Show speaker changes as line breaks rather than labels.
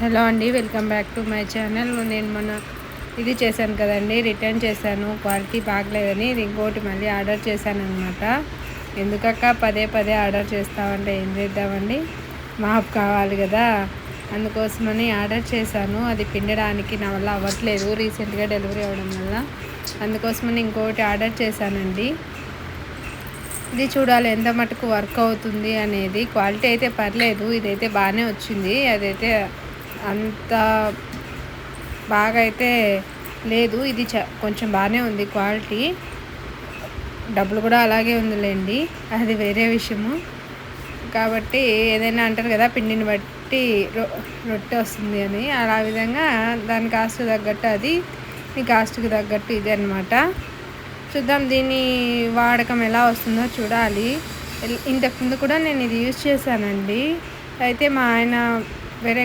Hello అండి, welcome back to my channel. నేను మొన్న ఇది చేశాను కదండి, రిటర్న్ చేశాను, క్వాలిటీ బాగలేదని. ఇది ఇంకోటి మళ్ళీ ఆర్డర్ చేశాను అనమాట. ఎందుకక్క పదే పదే ఆర్డర్ చేస్తామంటే ఏం చేద్దామండి, మాపు కావాలి కదా, అందుకోసమని ఆర్డర్ చేశాను. అది పిండడానికి నా వల్ల అవ్వట్లేదు, రీసెంట్గా డెలివరీ అవ్వడం వల్ల. అందుకోసమని ఇంకోటి ఆర్డర్ చేశానండి. ఇది చూడాలి ఎంత మటుకు వర్క్ అవుతుంది అనేది. క్వాలిటీ అయితే పర్లేదు, ఇదైతే బాగానే వచ్చింది. అదైతే అంత బాగా అయితే లేదు, ఇది కొంచెం బాగానే ఉంది క్వాలిటీ. డబ్బులు కూడా అలాగే ఉందిలేండి, అది వేరే విషయము. కాబట్టి ఏదైనా అంటారు కదా, పిండిని బట్టి రొట్టె వస్తుంది అని, అలా విధంగా దాని కాస్ట్ తగ్గట్టు అది, ఈ కాస్ట్కి తగ్గట్టు ఇది అనమాట. చూద్దాం దీని వాడకం ఎలా వస్తుందో చూడాలి. ఇంతకుముందు కూడా నేను ఇది యూజ్ చేశానండి. అయితే మా ఆయన వేరే